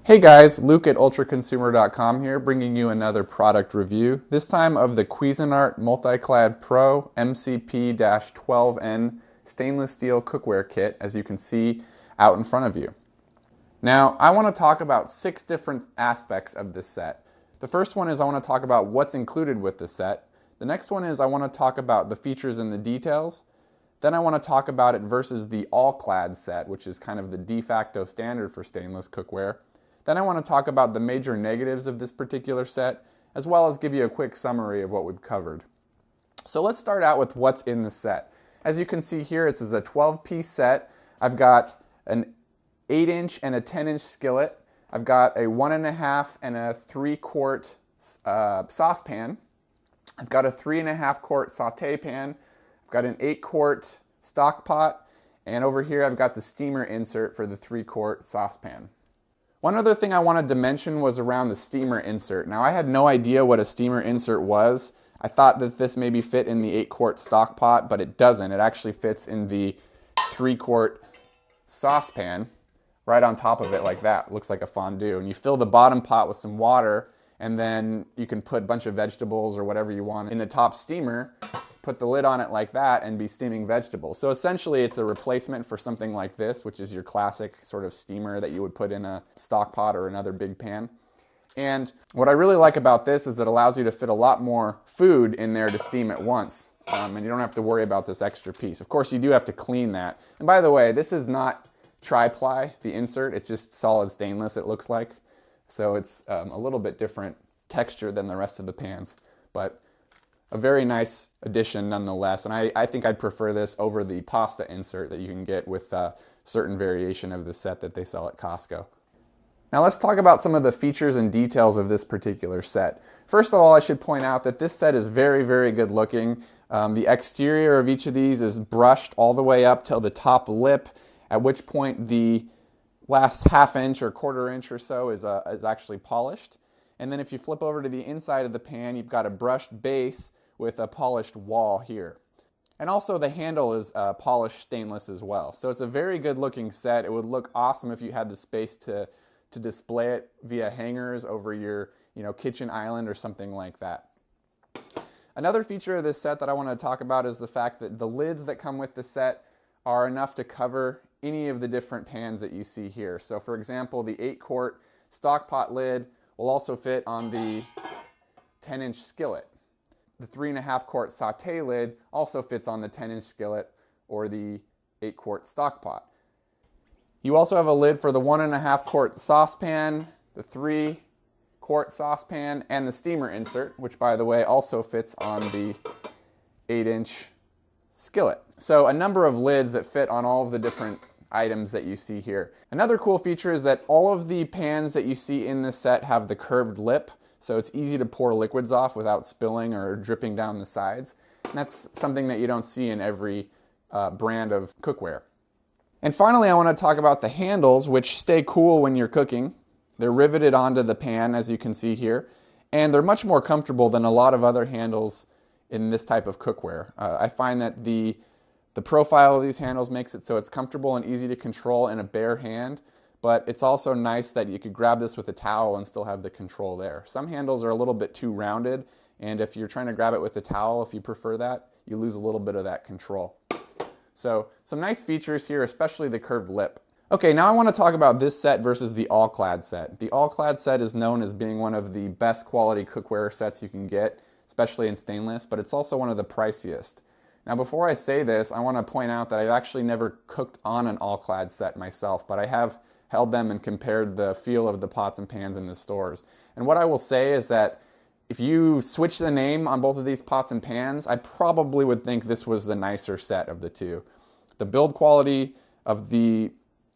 Hey guys, Luke at ultraconsumer.com here, bringing you another product review, this time of the Cuisinart MultiClad Pro MCP-12N stainless steel cookware kit, as you can see out in front of you. Now, I want to talk about 6 different aspects of this set. The first one is I want to talk about what's included with the set. The next one is I want to talk about the features and the details. Then I want to talk about it versus the all-clad set, which is kind of the de facto standard for stainless cookware. Then I want to talk about the major negatives of this particular set, as well as give you a quick summary of what we've covered. So let's start out with what's in the set. As you can see here, this is a 12-piece set. I've got an 8-inch and a 10-inch skillet. I've got a 1.5 and a 3-quart saucepan. I've got a 3.5-quart saute pan. I've got an 8-quart stock pot. And over here I've got the steamer insert for the 3-quart saucepan. One other thing I wanted to mention was around the steamer insert. Now, I had no idea what a steamer insert was. I thought that this maybe fit in the 8-quart stock pot, but it doesn't. It actually fits in the 3-quart saucepan right on top of it like that. It looks like a fondue. And you fill the bottom pot with some water, and then you can put a bunch of vegetables or whatever you want in the top steamer, put the lid on it like that, and be steaming vegetables. So essentially it's a replacement for something like this, which is your classic sort of steamer that you would put in a stock pot or another big pan. And what I really like about this is it allows you to fit a lot more food in there to steam at once. And you don't have to worry about this extra piece. Of course, you do have to clean that. And by the way, this is not tri-ply, the insert. It's just solid stainless, it looks like. So it's a little bit different texture than the rest of the pans. But a very nice addition nonetheless, and I think I'd prefer this over the pasta insert that you can get with a certain variation of the set that they sell at Costco. Now let's talk about some of the features and details of this particular set. First of all, I should point out that this set is very, very good looking. The exterior of each of these is brushed all the way up till the top lip, at which point the last ½ inch or ½ inch or so is actually polished. And then if you flip over to the inside of the pan, you've got a brushed base with a polished wall here. And also the handle is polished stainless as well. So it's a very good looking set. It would look awesome if you had the space to display it via hangers over your kitchen island or something like that. Another feature of this set that I want to talk about is the fact that the lids that come with the set are enough to cover any of the different pans that you see here. So for example, the 8-quart stock pot lid will also fit on the 10-inch skillet. The 3.5-quart saute lid also fits on the 10-inch skillet or the 8-quart stock pot. You also have a lid for the 1.5-quart saucepan, the 3-quart saucepan, and the steamer insert, which by the way also fits on the 8-inch skillet. So a number of lids that fit on all of the different items that you see here. Another cool feature is that all of the pans that you see in this set have the curved lip, so it's easy to pour liquids off without spilling or dripping down the sides. And that's something that you don't see in every brand of cookware. And finally, I want to talk about the handles, which stay cool when you're cooking. They're riveted onto the pan, as you can see here, and they're much more comfortable than a lot of other handles in this type of cookware. I find that the profile of these handles makes it so it's comfortable and easy to control in a bare hand, but it's also nice that you could grab this with a towel and still have the control there. Some handles are a little bit too rounded, and if you're trying to grab it with a towel, if you prefer that, you lose a little bit of that control. So some nice features here, especially the curved lip. Okay, now I want to talk about this set versus the all-clad set. The all-clad set is known as being one of the best quality cookware sets you can get, especially in stainless, but it's also one of the priciest. Now before I say this, I want to point out that I've actually never cooked on an all-clad set myself, but I have held them and compared the feel of the pots and pans in the stores. And what I will say is that if you switch the name on both of these pots and pans, I probably would think this was the nicer set of the two. The build quality of the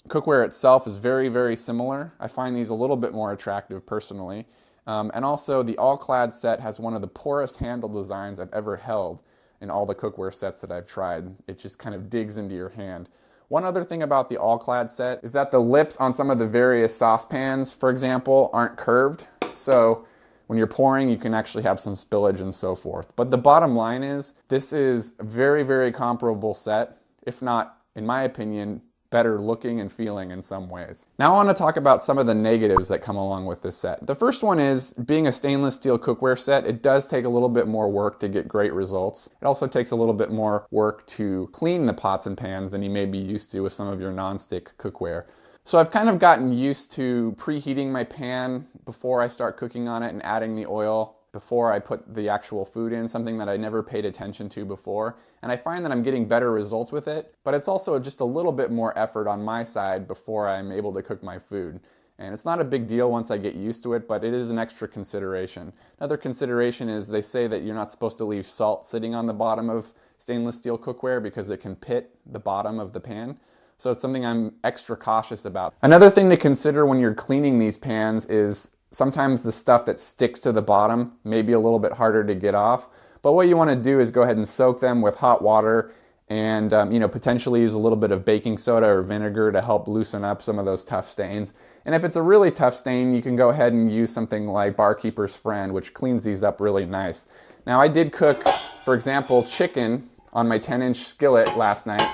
cookware itself is very, very similar. I find these a little bit more attractive personally. And also the all-clad set has one of the poorest handle designs I've ever held in all the cookware sets that I've tried. It just kind of digs into your hand. One other thing about the all-clad set is that the lips on some of the various saucepans, for example, aren't curved. So when you're pouring, you can actually have some spillage and so forth. But the bottom line is, this is a very, very comparable set, if not, in my opinion, better looking and feeling in some ways. Now I want to talk about some of the negatives that come along with this set. The first one is, being a stainless steel cookware set, it does take a little bit more work to get great results. It also takes a little bit more work to clean the pots and pans than you may be used to with some of your non-stick cookware. So I've kind of gotten used to preheating my pan before I start cooking on it and adding the oil before I put the actual food in, something that I never paid attention to before. And I find that I'm getting better results with it, but it's also just a little bit more effort on my side before I'm able to cook my food. And it's not a big deal once I get used to it, but it is an extra consideration. Another consideration is they say that you're not supposed to leave salt sitting on the bottom of stainless steel cookware because it can pit the bottom of the pan. So it's something I'm extra cautious about. Another thing to consider when you're cleaning these pans is sometimes the stuff that sticks to the bottom may be a little bit harder to get off. But what you want to do is go ahead and soak them with hot water and potentially use a little bit of baking soda or vinegar to help loosen up some of those tough stains. And if it's a really tough stain, you can go ahead and use something like Barkeeper's Friend, which cleans these up really nice. Now I did cook, for example, chicken on my 10-inch skillet last night,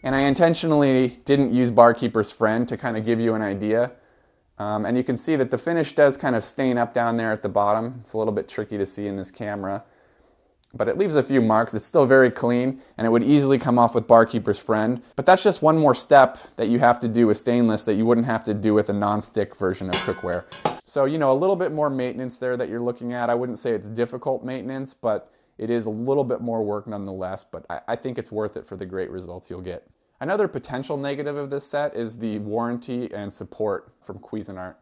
and I intentionally didn't use Barkeeper's Friend to kind of give you an idea. And you can see that the finish does kind of stain up down there at the bottom. It's a little bit tricky to see in this camera, but it leaves a few marks. It's still very clean, and it would easily come off with Barkeeper's Friend. But that's just one more step that you have to do with stainless that you wouldn't have to do with a non-stick version of cookware. So, a little bit more maintenance there that you're looking at. I wouldn't say it's difficult maintenance, but it is a little bit more work nonetheless. But I think it's worth it for the great results you'll get. Another potential negative of this set is the warranty and support from Cuisinart.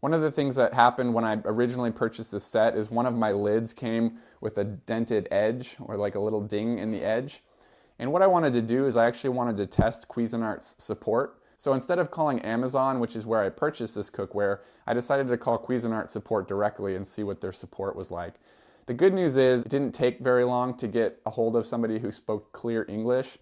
One of the things that happened when I originally purchased this set is one of my lids came with a dented edge, or like a little ding in the edge. And what I wanted to do is I actually wanted to test Cuisinart's support. So instead of calling Amazon, which is where I purchased this cookware, I decided to call Cuisinart support directly and see what their support was like. The good news is it didn't take very long to get a hold of somebody who spoke clear English.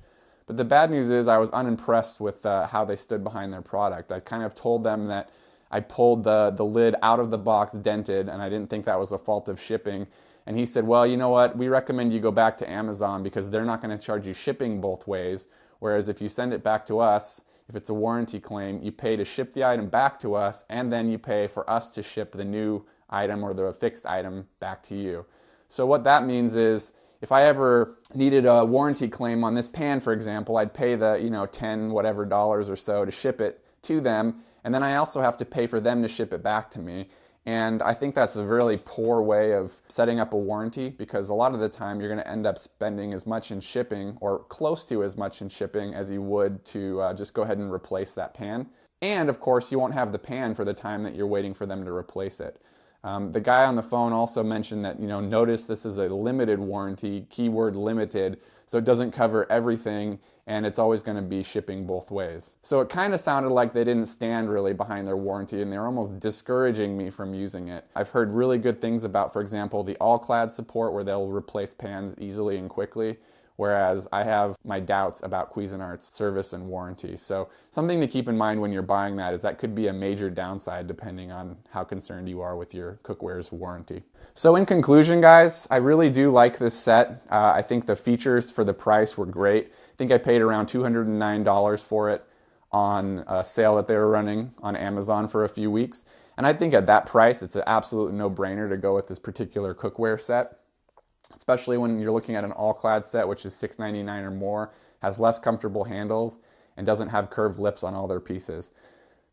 But the bad news is I was unimpressed with how they stood behind their product. I kind of told them that I pulled the lid out of the box dented, and I didn't think that was a fault of shipping. And he said, well, you know what, we recommend you go back to Amazon because they're not going to charge you shipping both ways. Whereas if you send it back to us, if it's a warranty claim, you pay to ship the item back to us, and then you pay for us to ship the new item or the fixed item back to you. So what that means is, if I ever needed a warranty claim on this pan, for example, I'd pay the $10 whatever or so to ship it to them, and then I also have to pay for them to ship it back to me. And I think that's a really poor way of setting up a warranty, because a lot of the time you're going to end up spending as much in shipping, or close to as much in shipping, as you would to just go ahead and replace that pan. And of course you won't have the pan for the time that you're waiting for them to replace it. The guy on the phone also mentioned that, notice this is a limited warranty, keyword limited, so it doesn't cover everything, and it's always going to be shipping both ways. So it kind of sounded like they didn't stand really behind their warranty, and they're almost discouraging me from using it. I've heard really good things about, for example, the MultiClad support, where they'll replace pans easily and quickly, whereas I have my doubts about Cuisinart's service and warranty. So something to keep in mind when you're buying that is that could be a major downside depending on how concerned you are with your cookware's warranty. So in conclusion, guys, I really do like this set. I think the features for the price were great. I think I paid around $209 for it on a sale that they were running on Amazon for a few weeks. And I think at that price, it's an absolute no-brainer to go with this particular cookware set, especially when you're looking at an MultiClad set, which is $6.99 or more, has less comfortable handles, and doesn't have curved lips on all their pieces.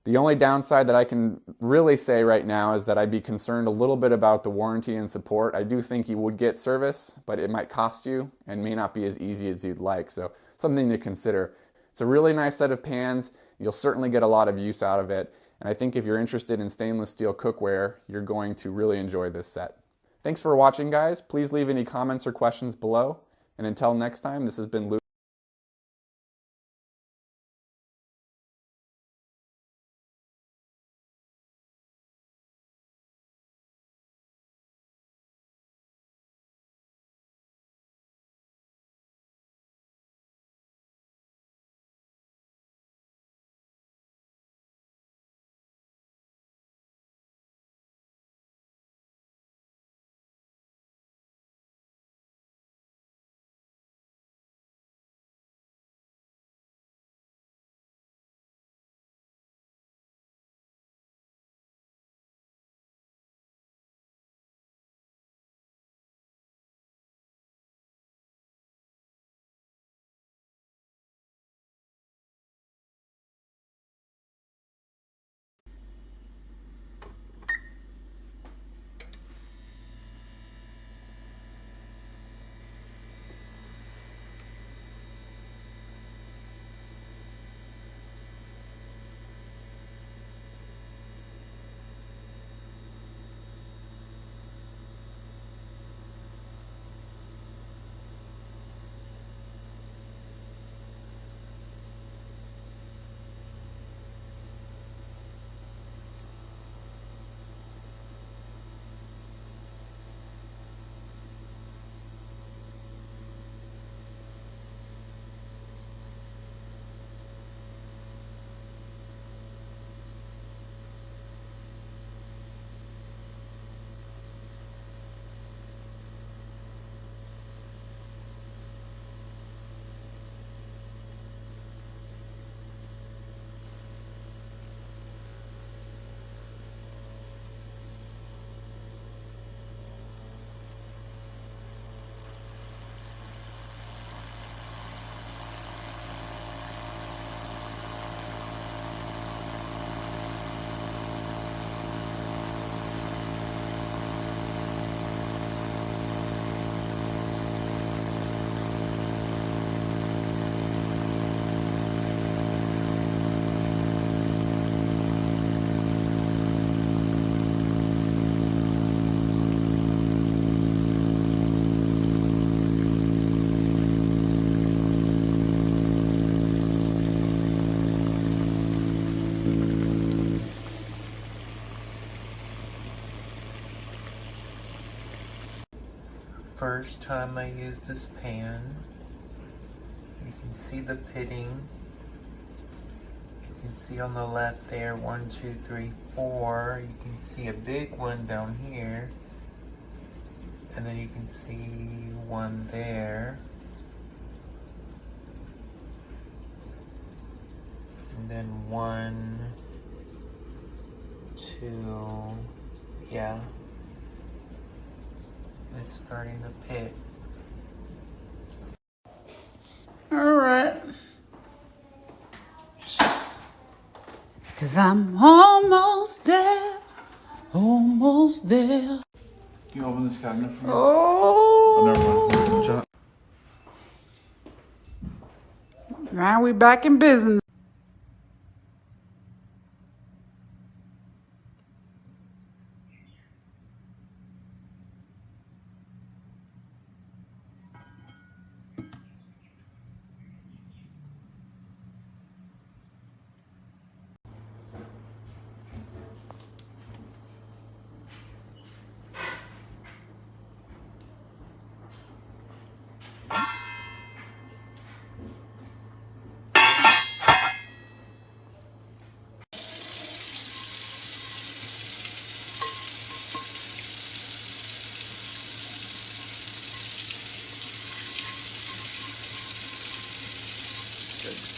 The only downside that I can really say right now is that I'd be concerned a little bit about the warranty and support. I do think you would get service, but it might cost you and may not be as easy as you'd like, so something to consider. It's a really nice set of pans. You'll certainly get a lot of use out of it, and I think if you're interested in stainless steel cookware, you're going to really enjoy this set. Thanks for watching, guys. Please leave any comments or questions below, and until next time, this has been Luke. first time I use this pan. You can see the pitting. You can see on the left there, 1, 2, 3, 4. You can see a big one down here. And then you can see one there. And then 1, 2, yeah. It's starting to pit. All right. 'Cause I'm almost there. Almost there. Can you open this cabinet for me? Oh. Never mind. Now we back in business. Good.